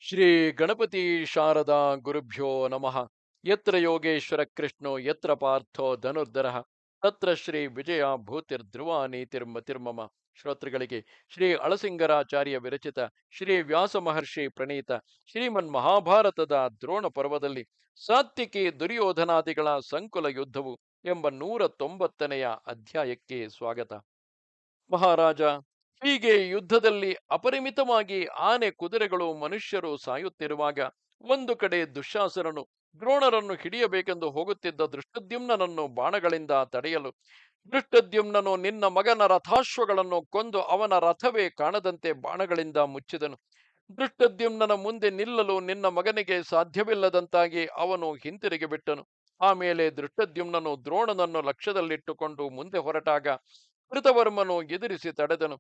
ಶ್ರೀ ಗಣಪತಿ ಶಾರದಾ ಗುರುಭ್ಯೋ ನಮಃ. ಯತ್ರ ಯೋಗೇಶ್ವರ ಕೃಷ್ಣೋ ಯತ್ರ ಪಾರ್ಥೋ ಧನುರ್ಧರಃ ತತ್ರ ಶ್ರೀ ವಿಜಯ ಭೂತಿರ್ಧ್ರುವ ನೀತಿರ್ಮತಿರ್ಮಮ. ಶ್ರೋತೃಗಳಿಗೆ ಶ್ರೀ ಅಳಸಿಂಗರಾಚಾರ್ಯ ವಿರಚಿತ ಶ್ರೀ ವ್ಯಾಸ ಮಹರ್ಷಿ ಪ್ರಣೀತ ಶ್ರೀಮನ್ ಮಹಾಭಾರತದ ದ್ರೋಣ ಪರ್ವದಲ್ಲಿ ಸಾತ್ವಿಕಿ ದುರ್ಯೋಧನಾದಿಗಳ ಸಂಕುಲ ಯುದ್ಧವು ಎಂಬ 190ನೆಯ ಅಧ್ಯಾಯಕ್ಕೆ ಸ್ವಾಗತ. ಮಹಾರಾಜ, ಹೀಗೆ ಯುದ್ಧದಲ್ಲಿ ಅಪರಿಮಿತವಾಗಿ ಆನೆ ಕುದುರೆಗಳು ಮನುಷ್ಯರು ಸಾಯುತ್ತಿರುವಾಗ ಒಂದು ಕಡೆ ದುಶ್ಯಾಸನನು ದ್ರೋಣರನ್ನು ಹಿಡಿಯಬೇಕೆಂದು ಹೋಗುತ್ತಿದ್ದ ದೃಷ್ಟದ್ಯುಮ್ನನನ್ನು ಬಾಣಗಳಿಂದ ತಡೆಯಲು, ದೃಷ್ಟದ್ಯುಮ್ನನು ನಿನ್ನ ಮಗನ ರಥಾಶ್ವಗಳನ್ನು ಕೊಂದು ಅವನ ರಥವೇ ಕಾಣದಂತೆ ಬಾಣಗಳಿಂದ ಮುಚ್ಚಿದನು. ದೃಷ್ಟದ್ಯುಮ್ನನ ಮುಂದೆ ನಿಲ್ಲಲು ನಿನ್ನ ಮಗನಿಗೆ ಸಾಧ್ಯವಿಲ್ಲದಂತಾಗಿ ಅವನು ಹಿಂತಿರುಗಿ ಬಿಟ್ಟನು. ಆಮೇಲೆ ದೃಷ್ಟದ್ಯುಮ್ನನು ದ್ರೋಣನನ್ನು ಲಕ್ಷ್ಯದಲ್ಲಿಟ್ಟುಕೊಂಡು ಮುಂದೆ ಹೊರಟಾಗ ಕೃತವರ್ಮನು ಎದುರಿಸಿ ತಡೆದನು.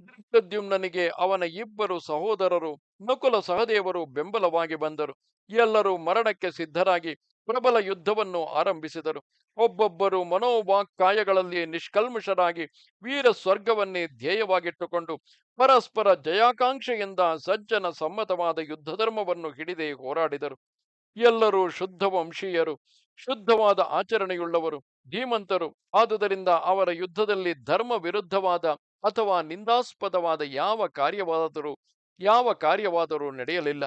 ದೃಷ್ಟದ್ಯುಮ್ನನಿಗೆ ಅವನ ಇಬ್ಬರು ಸಹೋದರರು ನಕುಲ ಸಹದೇವರು ಬೆಂಬಲವಾಗಿ ಬಂದರು. ಎಲ್ಲರೂ ಮರಣಕ್ಕೆ ಸಿದ್ಧರಾಗಿ ಪ್ರಬಲ ಯುದ್ಧವನ್ನು ಆರಂಭಿಸಿದರು. ಒಬ್ಬೊಬ್ಬರು ಮನೋವಾಕ್ಕಾಯಗಳಲ್ಲಿ ನಿಷ್ಕಲ್ಮಷರಾಗಿ ವೀರ ಸ್ವರ್ಗವನ್ನೇ ಧ್ಯೇಯವಾಗಿಟ್ಟುಕೊಂಡು ಪರಸ್ಪರ ಜಯಾಕಾಂಕ್ಷೆಯಿಂದ ಸಜ್ಜನ ಸಮ್ಮತವಾದ ಯುದ್ಧ ಧರ್ಮವನ್ನು ಹಿಡಿದೇ ಹೋರಾಡಿದರು. ಎಲ್ಲರೂ ಶುದ್ಧ ವಂಶೀಯರು, ಶುದ್ಧವಾದ ಆಚರಣೆಯುಳ್ಳವರು, ಧೀಮಂತರು. ಆದುದರಿಂದ ಅವರ ಯುದ್ಧದಲ್ಲಿ ಧರ್ಮ ವಿರುದ್ಧವಾದ ಅಥವಾ ನಿಂದಾಸ್ಪದವಾದ ಯಾವ ಕಾರ್ಯವಾದರೂ ನಡೆಯಲಿಲ್ಲ.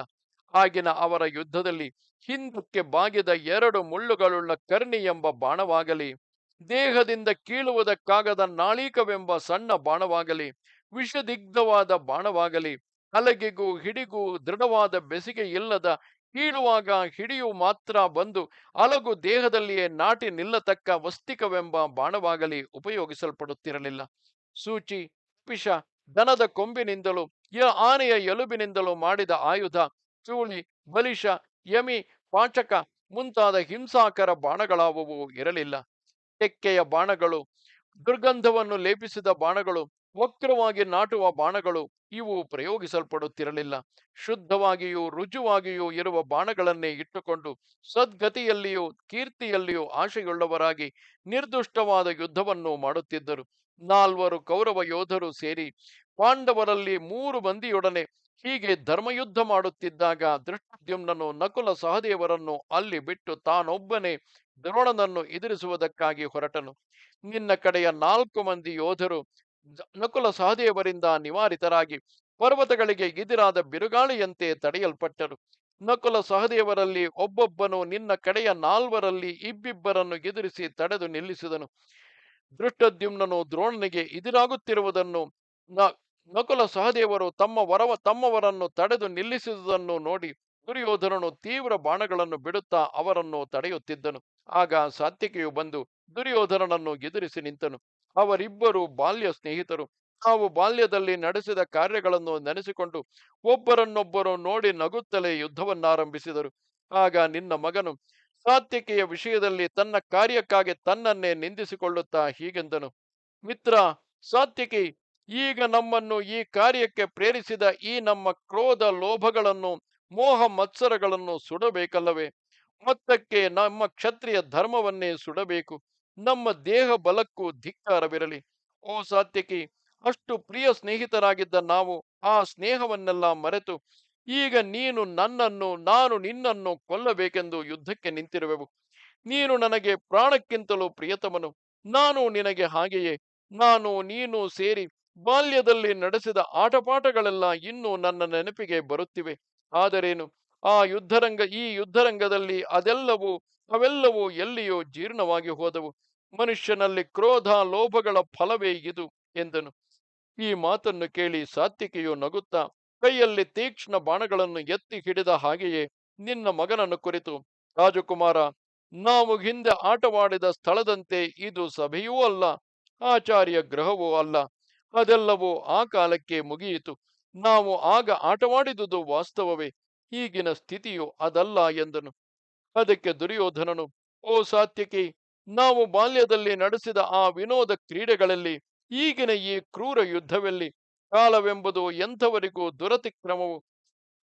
ಆಗಿನ ಅವರ ಯುದ್ಧದಲ್ಲಿ ಹಿಂದಕ್ಕೆ ಬಾಗಿದ 2 ಮುಳ್ಳುಗಳುಳ್ಳ ಕರ್ಣಿ ಎಂಬ ಬಾಣವಾಗಲಿ, ದೇಹದಿಂದ ಕೀಳುವುದಕ್ಕಾಗದ ನಾಳೀಕವೆಂಬ ಸಣ್ಣ ಬಾಣವಾಗಲಿ, ವಿಷದಿಗ್ಧವಾದ ಬಾಣವಾಗಲಿ, ಹಲಗೆಗೂ ಹಿಡಿಗೂ ದೃಢವಾದ ಬೆಸಿಗೆ ಇಲ್ಲದ ಕೀಳುವಾಗ ಹಿಡಿಯು ಮಾತ್ರ ಬಂದು ಅಲಗು ದೇಹದಲ್ಲಿಯೇ ನಾಟಿ ನಿಲ್ಲತಕ್ಕ ವಸ್ತಿಕವೆಂಬ ಬಾಣವಾಗಲಿ ಉಪಯೋಗಿಸಲ್ಪಡುತ್ತಿರಲಿಲ್ಲ. ಸೂಚಿ, ಪಿಶ, ದನದ ಕೊಂಬಿನಿಂದಲೂ ಆನೆಯ ಎಲುಬಿನಿಂದಲೂ ಮಾಡಿದ ಆಯುಧ, ಚೂಳಿ, ಬಲಿಷ, ಯಮಿ, ಪಾಚಕ ಮುಂತಾದ ಹಿಂಸಾಕರ ಬಾಣಗಳಾವುವು ಇರಲಿಲ್ಲ. ತೆಕ್ಕೆಯ ಬಾಣಗಳು, ದುರ್ಗಂಧವನ್ನು ಲೇಪಿಸಿದ ಬಾಣಗಳು, ವಕ್ರವಾಗಿ ನಾಟುವ ಬಾಣಗಳು ಇವು ಪ್ರಯೋಗಿಸಲ್ಪಡುತ್ತಿರಲಿಲ್ಲ. ಶುದ್ಧವಾಗಿಯೂ ರುಜುವಾಗಿಯೂ ಇರುವ ಬಾಣಗಳನ್ನೇ ಇಟ್ಟುಕೊಂಡು ಸದ್ಗತಿಯಲ್ಲಿಯೂ ಕೀರ್ತಿಯಲ್ಲಿಯೂ ಆಶೆಯುಳ್ಳವರಾಗಿ ನಿರ್ದುಷ್ಟವಾದ ಯುದ್ಧವನ್ನು ಮಾಡುತ್ತಿದ್ದರು. 4 ಕೌರವ ಯೋಧರು ಸೇರಿ ಪಾಂಡವರಲ್ಲಿ 3 ಮಂದಿಯೊಡನೆ ಹೀಗೆ ಧರ್ಮಯುದ್ಧ ಮಾಡುತ್ತಿದ್ದಾಗ ದೃಷ್ಟದ್ಯುಮ್ನನು ನಕುಲ ಸಹದೇವರನ್ನು ಅಲ್ಲಿ ಬಿಟ್ಟು ತಾನೊಬ್ಬನೇ ದ್ರೋಣನನ್ನು ಎದುರಿಸುವುದಕ್ಕಾಗಿ ಹೊರಟನು. ನಿನ್ನ ಕಡೆಯ 4 ಮಂದಿ ಯೋಧರು ನಕುಲ ಸಹದೇವರಿಂದ ನಿವಾರಿತರಾಗಿ ಪರ್ವತಗಳಿಗೆ ಎದಿರಾದ ಬಿರುಗಾಳಿಯಂತೆ ತಡೆಯಲ್ಪಟ್ಟರು. ನಕುಲ ಸಹದೇವರಲ್ಲಿ ಒಬ್ಬೊಬ್ಬನು ನಿನ್ನ ಕಡೆಯ 4ರಲ್ಲಿ ಇಬ್ಬಿಬ್ಬರನ್ನು ಎದುರಿಸಿ ತಡೆದು ನಿಲ್ಲಿಸಿದನು. ದೃಷ್ಟದ್ಯುಮ್ನನು ದ್ರೋಣನಿಗೆ ಎದುರಾಗುತ್ತಿರುವುದನ್ನು ನಕುಲ ಸಹದೇವರು ತಮ್ಮವರನ್ನು ತಡೆದು ನಿಲ್ಲಿಸಿದುದನ್ನು ನೋಡಿ ದುರ್ಯೋಧನನು ತೀವ್ರ ಬಾಣಗಳನ್ನು ಬಿಡುತ್ತಾ ಅವರನ್ನು ತಡೆಯುತ್ತಿದ್ದನು. ಆಗ ಸಾತ್ವಿಕೆಯು ಬಂದು ದುರ್ಯೋಧನನನ್ನು ಎದುರಿಸಿ ನಿಂತನು. ಅವರಿಬ್ಬರು ಬಾಲ್ಯ ಸ್ನೇಹಿತರು. ತಾವು ಬಾಲ್ಯದಲ್ಲಿ ನಡೆಸಿದ ಕಾರ್ಯಗಳನ್ನು ನೆನೆಸಿಕೊಂಡು ಒಬ್ಬರನ್ನೊಬ್ಬರು ನೋಡಿ ನಗುತ್ತಲೇ ಯುದ್ಧವನ್ನಾರಂಭಿಸಿದರು. ಆಗ ನಿನ್ನ ಮಗನು ಸಾತ್ವಿಕೆಯ ವಿಷಯದಲ್ಲಿ ತನ್ನ ಕಾರ್ಯಕ್ಕಾಗಿ ತನ್ನನ್ನೇ ನಿಂದಿಸಿಕೊಳ್ಳುತ್ತಾ ಹೀಗೆಂದನು: ಮಿತ್ರ ಸಾತ್ವಿಕಿ, ಈಗ ನಮ್ಮನ್ನು ಈ ಕಾರ್ಯಕ್ಕೆ ಪ್ರೇರಿಸಿದ ಈ ನಮ್ಮ ಕ್ರೋಧ ಲೋಭಗಳನ್ನು, ಮೋಹ ಮತ್ಸರಗಳನ್ನು ಸುಡಬೇಕಲ್ಲವೇ? ಮೊತ್ತಕ್ಕೆ ನಮ್ಮ ಕ್ಷತ್ರಿಯ ಧರ್ಮವನ್ನೇ ಸುಡಬೇಕು. ನಮ್ಮ ದೇಹ ಬಲಕ್ಕೂ ಧಿಕ್ಕಾರವಿರಲಿ. ಓ ಸಾತ್ವಿಕಿ, ಅಷ್ಟು ಪ್ರಿಯ ಸ್ನೇಹಿತರಾಗಿದ್ದ ನಾವು ಆ ಸ್ನೇಹವನ್ನೆಲ್ಲ ಮರೆತು ಈಗ ನೀನು ನನ್ನನ್ನು, ನಾನು ನಿನ್ನನ್ನು ಕೊಲ್ಲಬೇಕೆಂದು ಯುದ್ಧಕ್ಕೆ ನಿಂತಿರುವೆವು. ನೀನು ನನಗೆ ಪ್ರಾಣಕ್ಕಿಂತಲೂ ಪ್ರಿಯತಮನು, ನಾನು ನಿನಗೆ ಹಾಗೆಯೇ. ನಾನು ನೀನು ಸೇರಿ ಬಾಲ್ಯದಲ್ಲಿ ನಡೆಸಿದ ಆಟಪಾಠಗಳೆಲ್ಲ ಇನ್ನೂ ನನ್ನ ನೆನಪಿಗೆ ಬರುತ್ತಿವೆ. ಆದರೇನು, ಈ ಯುದ್ಧರಂಗದಲ್ಲಿ ಅವೆಲ್ಲವೂ ಎಲ್ಲಿಯೋ ಜೀರ್ಣವಾಗಿ ಹೋದವು. ಮನುಷ್ಯನಲ್ಲಿ ಕ್ರೋಧ ಲೋಭಗಳ ಫಲವೇ ಇದು ಎಂದನು. ಈ ಮಾತನ್ನು ಕೇಳಿ ಸಾತ್ವಿಕೆಯು ನಗುತ್ತಾ ಕೈಯಲ್ಲಿ ತೀಕ್ಷ್ಣ ಬಾಣಗಳನ್ನು ಎತ್ತಿ ಹಿಡಿದ ಹಾಗೆಯೇ ನಿನ್ನ ಮಗನನ್ನು ಕುರಿತು: ರಾಜಕುಮಾರ, ನಾವು ಹಿಂದೆ ಆಟವಾಡಿದ ಸ್ಥಳದಂತೆ ಇದು ಸಭೆಯೂ ಅಲ್ಲ, ಆಚಾರ್ಯ ಗೃಹವೂ ಅಲ್ಲ. ಅದೆಲ್ಲವೂ ಆ ಕಾಲಕ್ಕೆ ಮುಗಿಯಿತು. ನಾವು ಆಗ ಆಟವಾಡಿದುದು ವಾಸ್ತವವೇ. ಈಗಿನ ಸ್ಥಿತಿಯು ಅದಲ್ಲ ಎಂದನು. ಅದಕ್ಕೆ ದುರ್ಯೋಧನನು: ಓ ಸಾತ್ವಿಕಿ, ನಾವು ಬಾಲ್ಯದಲ್ಲಿ ನಡೆಸಿದ ಆ ವಿನೋದ ಕ್ರೀಡೆಗಳಲ್ಲಿ ಈಗಿನ ಈ ಕ್ರೂರ ಯುದ್ಧವೆಲ್ಲಿ? ಕಾಲವೆಂಬುದು ಎಂಥವರಿಗೂ ದುರತಿಕ್ರಮವು.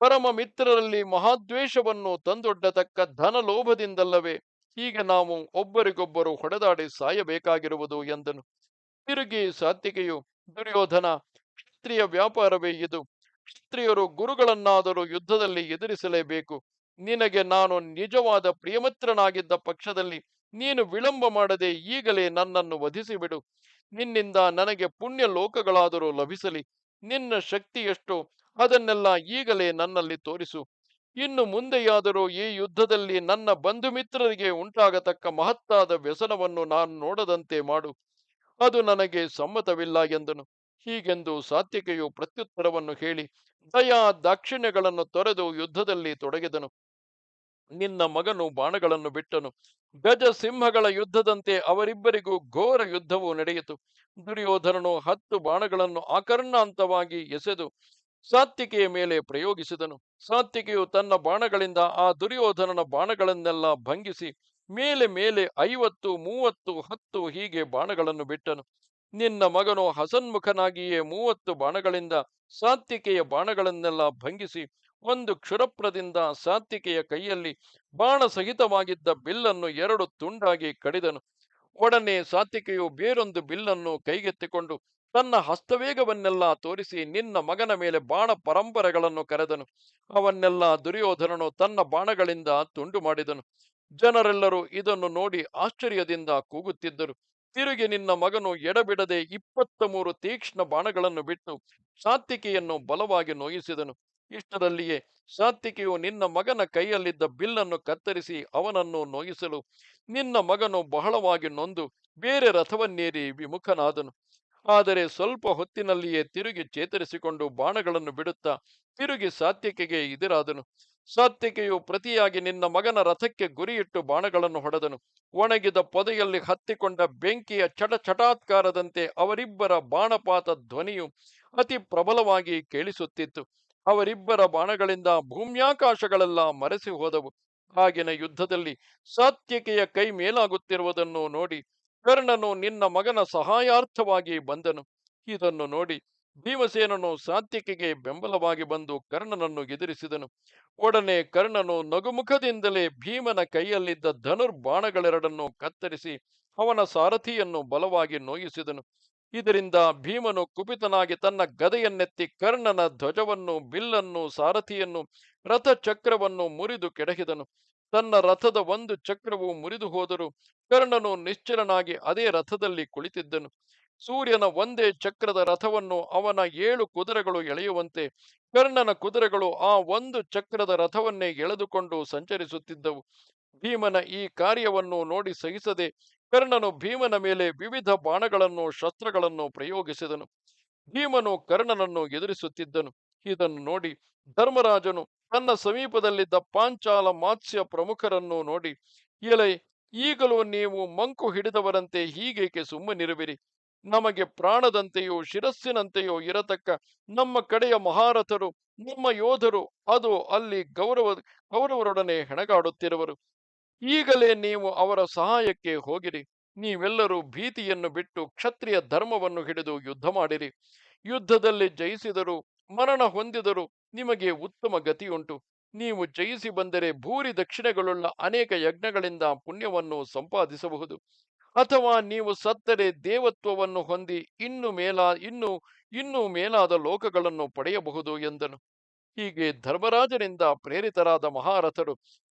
ಪರಮ ಮಿತ್ರರಲ್ಲಿ ಮಹಾದ್ವೇಷವನ್ನು ತಂದೊಡ್ಡತಕ್ಕ ಧನಲೋಭದಿಂದಲ್ಲವೇ ಹೀಗೆ ನಾವು ಒಬ್ಬರಿಗೊಬ್ಬರು ಹೊಡೆದಾಡಿ ಸಾಯಬೇಕಾಗಿರುವುದು ಎಂದನು. ತಿರುಗಿ ಸಾತ್ವಿಕೆಯು: ದುರ್ಯೋಧನ, ಕ್ಷತ್ರಿಯ ವ್ಯಾಪಾರವೇ ಇದು. ಕ್ಷತ್ರಿಯರು ಗುರುಗಳನ್ನಾದರೂ ಯುದ್ಧದಲ್ಲಿ ಎದುರಿಸಲೇಬೇಕು. ನಿನಗೆ ನಾನು ನಿಜವಾದ ಪ್ರಿಯಮಿತ್ರನಾಗಿದ್ದ ಪಕ್ಷದಲ್ಲಿ ನೀನು ವಿಳಂಬ ಮಾಡದೆ ಈಗಲೇ ನನ್ನನ್ನು ವಧಿಸಿಬಿಡು. ನಿನ್ನಿಂದ ನನಗೆ ಪುಣ್ಯ ಲೋಕಗಳಾದರೂ ಲಭಿಸಲಿ. ನಿನ್ನ ಶಕ್ತಿ ಎಷ್ಟೋ ಅದನ್ನೆಲ್ಲ ಈಗಲೇ ನನ್ನಲ್ಲಿ ತೋರಿಸು. ಇನ್ನು ಮುಂದೆಯಾದರೂ ಈ ಯುದ್ಧದಲ್ಲಿ ನನ್ನ ಬಂಧು ಮಿತ್ರರಿಗೆ ಉಂಟಾಗತಕ್ಕ ಮಹತ್ತಾದ ವ್ಯಸನವನ್ನು ನಾನು ನೋಡದಂತೆ ಮಾಡು. ಅದು ನನಗೆ ಸಮ್ಮತವಿಲ್ಲ ಎಂದನು. ಹೀಗೆಂದು ಸಾತ್ವಿಕೆಯು ಪ್ರತ್ಯುತ್ತರವನ್ನು ಹೇಳಿ ದಯಾ ದಾಕ್ಷಿಣ್ಯಗಳನ್ನು ತೊರೆದು ಯುದ್ಧದಲ್ಲಿ ತೊಡಗಿದನು. ನಿನ್ನ ಮಗನು ಬಾಣಗಳನ್ನು ಬಿಟ್ಟನು. ಗಜ ಸಿಂಹಗಳ ಯುದ್ಧದಂತೆ ಅವರಿಬ್ಬರಿಗೂ ಘೋರ ಯುದ್ಧವು ನಡೆಯಿತು. ದುರ್ಯೋಧನನು 10 ಬಾಣಗಳನ್ನು ಆಕರ್ಣಾಂತವಾಗಿ ಎಸೆದು ಸಾತ್ವಿಕೆಯ ಮೇಲೆ ಪ್ರಯೋಗಿಸಿದನು. ಸಾತ್ವಿಕೆಯು ತನ್ನ ಬಾಣಗಳಿಂದ ಆ ದುರ್ಯೋಧನನ ಬಾಣಗಳನ್ನೆಲ್ಲ ಭಂಗಿಸಿ ಮೇಲೆ ಮೇಲೆ 50, 30, 10 ಹೀಗೆ ಬಾಣಗಳನ್ನು ಬಿಟ್ಟನು. ನಿನ್ನ ಮಗನು ಹಸನ್ಮುಖನಾಗಿಯೇ 30 ಬಾಣಗಳಿಂದ ಸಾತ್ವಿಕೆಯ ಬಾಣಗಳನ್ನೆಲ್ಲ ಭಂಗಿಸಿ ಒಂದು ಕ್ಷುರಪ್ರದಿಂದ ಸಾತ್ವಿಕೆಯ ಕೈಯಲ್ಲಿ ಬಾಣ ಸಹಿತವಾಗಿದ್ದ ಬಿಲ್ಲನ್ನು 2 ತುಂಡಾಗಿ ಕಡಿದನು. ಒಡನೆ ಸಾತ್ವಿಕೆಯು ಬೇರೊಂದು ಬಿಲ್ಲನ್ನು ಕೈಗೆತ್ತಿಕೊಂಡು ತನ್ನ ಹಸ್ತವೇಗವನ್ನೆಲ್ಲ ತೋರಿಸಿ ನಿನ್ನ ಮಗನ ಮೇಲೆ ಬಾಣ ಪರಂಪರೆಗಳನ್ನು ಕರೆದನು. ಅವನ್ನೆಲ್ಲ ದುರ್ಯೋಧನನು ತನ್ನ ಬಾಣಗಳಿಂದ ತುಂಡು ಮಾಡಿದನು. ಜನರೆಲ್ಲರೂ ಇದನ್ನು ನೋಡಿ ಆಶ್ಚರ್ಯದಿಂದ ಕೂಗುತ್ತಿದ್ದರು. ತಿರುಗಿ ನಿನ್ನ ಮಗನು ಎಡಬಿಡದೆ 23 ತೀಕ್ಷ್ಣ ಬಾಣಗಳನ್ನು ಬಿಟ್ಟು ಸಾತ್ವಿಕೆಯನ್ನು ಬಲವಾಗಿ ನೋಯಿಸಿದನು. ಇಷ್ಟರಲ್ಲಿಯೇ ಸಾತ್ವಿಕೆಯು ನಿನ್ನ ಮಗನ ಕೈಯಲ್ಲಿದ್ದ ಬಿಲ್ಲನ್ನು ಕತ್ತರಿಸಿ ಅವನನ್ನು ನೋಯಿಸಲು ನಿನ್ನ ಮಗನು ಬಹಳವಾಗಿ ನೊಂದು ಬೇರೆ ರಥವನ್ನೇರಿ ವಿಮುಖನಾದನು. ಆದರೆ ಸ್ವಲ್ಪ ಹೊತ್ತಿನಲ್ಲಿಯೇ ತಿರುಗಿ ಚೇತರಿಸಿಕೊಂಡು ಬಾಣಗಳನ್ನು ಬಿಡುತ್ತಾ ತಿರುಗಿ ಸಾತ್ವಿಕೆಗೆ ಎದುರಾದನು. ಸಾತ್ವಿಕೆಯು ಪ್ರತಿಯಾಗಿ ನಿನ್ನ ಮಗನ ರಥಕ್ಕೆ ಗುರಿಯಿಟ್ಟು ಬಾಣಗಳನ್ನು ಹೊಡೆದನು. ಒಣಗಿದ ಪೊದೆಯಲ್ಲಿ ಹತ್ತಿಕೊಂಡ ಬೆಂಕಿಯ ಚಟಚಟಾತ್ಕಾರದಂತೆ ಅವರಿಬ್ಬರ ಬಾಣಪಾತ ಧ್ವನಿಯು ಅತಿ ಪ್ರಬಲವಾಗಿ ಕೇಳಿಸುತ್ತಿತ್ತು. ಅವರಿಬ್ಬರ ಬಾಣಗಳಿಂದ ಭೂಮ್ಯಾಕಾಶಗಳೆಲ್ಲ ಮರೆಸಿ ಹೋದವು. ಆಗಿನ ಯುದ್ಧದಲ್ಲಿ ಸಾತ್ವಿಕೆಯ ಕೈ ಮೇಲಾಗುತ್ತಿರುವುದನ್ನು ನೋಡಿ ಕರ್ಣನು ನಿನ್ನ ಮಗನ ಸಹಾಯಾರ್ಥವಾಗಿ ಬಂದನು. ಇದನ್ನು ನೋಡಿ ಭೀಮಸೇನನು ಸಾತ್ವಿಕೆಗೆ ಬೆಂಬಲವಾಗಿ ಬಂದು ಕರ್ಣನನ್ನು ಎದುರಿಸಿದನು. ಒಡನೆ ಕರ್ಣನು ನಗುಮುಖದಿಂದಲೇ ಭೀಮನ ಕೈಯಲ್ಲಿದ್ದ ಧನುರ್ಬಾಣಗಳೆರಡನ್ನು ಕತ್ತರಿಸಿ ಅವನ ಸಾರಥಿಯನ್ನು ಬಲವಾಗಿ ನೋಯಿಸಿದನು. ಇದರಿಂದ ಭೀಮನು ಕುಪಿತನಾಗಿ ತನ್ನ ಗದೆಯನ್ನೆತ್ತಿ ಕರ್ಣನ ಧ್ವಜವನ್ನು, ಬಿಲ್ಲನ್ನು, ಸಾರಥಿಯನ್ನು, ರಥಚಕ್ರವನ್ನು ಮುರಿದು ಕೆಡಹಿದನು. ತನ್ನ ರಥದ ಒಂದು ಚಕ್ರವು ಮುರಿದು ಹೋದರೂ ಕರ್ಣನು ನಿಶ್ಚಲನಾಗಿ ಅದೇ ರಥದಲ್ಲಿ ಕುಳಿತಿದ್ದನು. ಸೂರ್ಯನ ಒಂದೇ ಚಕ್ರದ ರಥವನ್ನು ಅವನ 7 ಕುದುರೆಗಳು ಎಳೆಯುವಂತೆ ಕರ್ಣನ ಕುದುರೆಗಳು ಆ ಒಂದು ಚಕ್ರದ ರಥವನ್ನೇ ಎಳೆದುಕೊಂಡು ಸಂಚರಿಸುತ್ತಿದ್ದವು. ಭೀಮನ ಈ ಕಾರ್ಯವನ್ನು ನೋಡಿ ಸಹಿಸದೆ ಕರ್ಣನು ಭೀಮನ ಮೇಲೆ ವಿವಿಧ ಬಾಣಗಳನ್ನು, ಶಸ್ತ್ರಗಳನ್ನು ಪ್ರಯೋಗಿಸಿದನು. ಭೀಮನು ಕರ್ಣನನ್ನು ಎದುರಿಸುತ್ತಿದ್ದನು. ಇದನ್ನು ನೋಡಿ ಧರ್ಮರಾಜನು ತನ್ನ ಸಮೀಪದಲ್ಲಿದ್ದ ಪಾಂಚಾಲ ಮಾತ್ಸ್ಯ ಪ್ರಮುಖರನ್ನು ನೋಡಿ, ಎಲೈ, ಈಗಲೂ ನೀವು ಮಂಕು ಹಿಡಿದವರಂತೆ ಹೀಗೇಕೆ ಸುಮ್ಮನಿರುವಿರಿ? ನಮಗೆ ಪ್ರಾಣದಂತೆಯೋ ಶಿರಸ್ಸಿನಂತೆಯೋ ಇರತಕ್ಕ ನಮ್ಮ ಕಡೆಯ ಮಹಾರಥರು, ನಮ್ಮ ಯೋಧರು ಅದು ಅಲ್ಲಿ ಕೌರವರೊಡನೆ ಹೆಣಗಾಡುತ್ತಿರುವರು. ಈಗಲೇ ನೀವು ಅವರ ಸಹಾಯಕ್ಕೆ ಹೋಗಿರಿ. ನೀವೆಲ್ಲರೂ ಭೀತಿಯನ್ನು ಬಿಟ್ಟು ಕ್ಷತ್ರಿಯ ಧರ್ಮವನ್ನು ಹಿಡಿದು ಯುದ್ಧ ಮಾಡಿರಿ. ಯುದ್ಧದಲ್ಲಿ ಜಯಿಸಿದರೂ ಮರಣ ಹೊಂದಿದರೂ ನಿಮಗೆ ಉತ್ತಮ ಗತಿಯುಂಟು. ನೀವು ಜಯಿಸಿ ಬಂದರೆ ಭೂರಿ ದಕ್ಷಿಣೆಗಳುಳ್ಳ ಅನೇಕ ಯಜ್ಞಗಳಿಂದ ಪುಣ್ಯವನ್ನು ಸಂಪಾದಿಸಬಹುದು. ಅಥವಾ ನೀವು ಸತ್ತರೆ ದೇವತ್ವವನ್ನು ಹೊಂದಿ ಇನ್ನೂ ಮೇಲಾದ ಲೋಕಗಳನ್ನು ಪಡೆಯಬಹುದು ಎಂದನು. ಹೀಗೆ ಧರ್ಮರಾಜನಿಂದ ಪ್ರೇರಿತರಾದ ಮಹಾರಥರು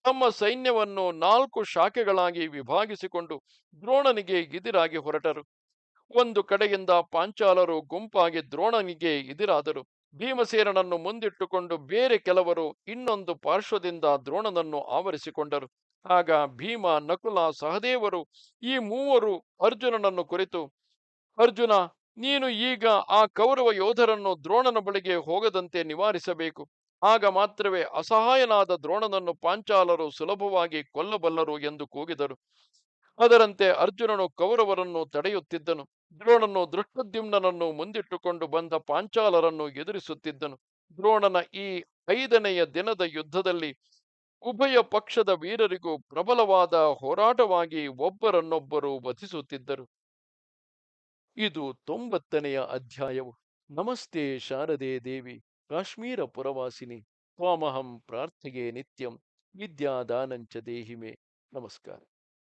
ತಮ್ಮ ಸೈನ್ಯವನ್ನು 4 ಶಾಖೆಗಳಾಗಿ ವಿಭಾಗಿಸಿಕೊಂಡು ದ್ರೋಣನಿಗೆ ಎದುರಾಗಿ ಹೊರಟರು. ಒಂದು ಕಡೆಯಿಂದ ಪಾಂಚಾಲರು ಗುಂಪಾಗಿ ದ್ರೋಣನಿಗೆ ಎದುರಾದರು. ಭೀಮಸೇನನನ್ನು ಮುಂದಿಟ್ಟುಕೊಂಡು ಬೇರೆ ಕೆಲವರು ಇನ್ನೊಂದು ಪಾರ್ಶ್ವದಿಂದ ದ್ರೋಣನನ್ನು ಆವರಿಸಿಕೊಂಡರು. ಆಗ ಭೀಮ, ನಕುಲ, ಸಹದೇವರು ಈ ಮೂವರು ಅರ್ಜುನನನ್ನು ಕುರಿತು, ಅರ್ಜುನ, ನೀನು ಈಗ ಆ ಕೌರವ ಯೋಧರನ್ನು ದ್ರೋಣನ ಬಳಿಗೆ ಹೋಗದಂತೆ ನಿವಾರಿಸಬೇಕು. ಆಗ ಮಾತ್ರವೇ ಅಸಹಾಯನಾದ ದ್ರೋಣನನ್ನು ಪಾಂಚಾಲರು ಸುಲಭವಾಗಿ ಕೊಲ್ಲಬಲ್ಲರು ಎಂದು ಕೂಗಿದರು. ಅದರಂತೆ ಅರ್ಜುನನು ಕೌರವರನ್ನು ತಡೆಯುತ್ತಿದ್ದನು. ದ್ರೋಣನು ದೃಷ್ಟದ್ಯುಮ್ನನನ್ನು ಮುಂದಿಟ್ಟುಕೊಂಡು ಬಂದ ಪಾಂಚಾಲರನ್ನು ಎದುರಿಸುತ್ತಿದ್ದನು. ದ್ರೋಣನ ಈ 5ನೆಯ ದಿನದ ಯುದ್ಧದಲ್ಲಿ ಉಭಯ ಪಕ್ಷದ ವೀರರಿಗೂ ಪ್ರಬಲವಾದ ಹೋರಾಟವಾಗಿ ಒಬ್ಬರನ್ನೊಬ್ಬರು ವಧಿಸುತ್ತಿದ್ದರು. ಇದು 90ನೆಯ ಅಧ್ಯಾಯವು. ನಮಸ್ತೆ ಶಾರದೆ ದೇವಿ, ಕಾಶ್ಮೀರ ಪುರವಾಸಿನಿ, ತ್ವಾಮಹಂ ಪ್ರಾರ್ಥೆಯೇ ನಿತ್ಯಂ, ವಿದ್ಯಾದಾನಂಚ ದೇಹಿಮೆ. ನಮಸ್ಕಾರ.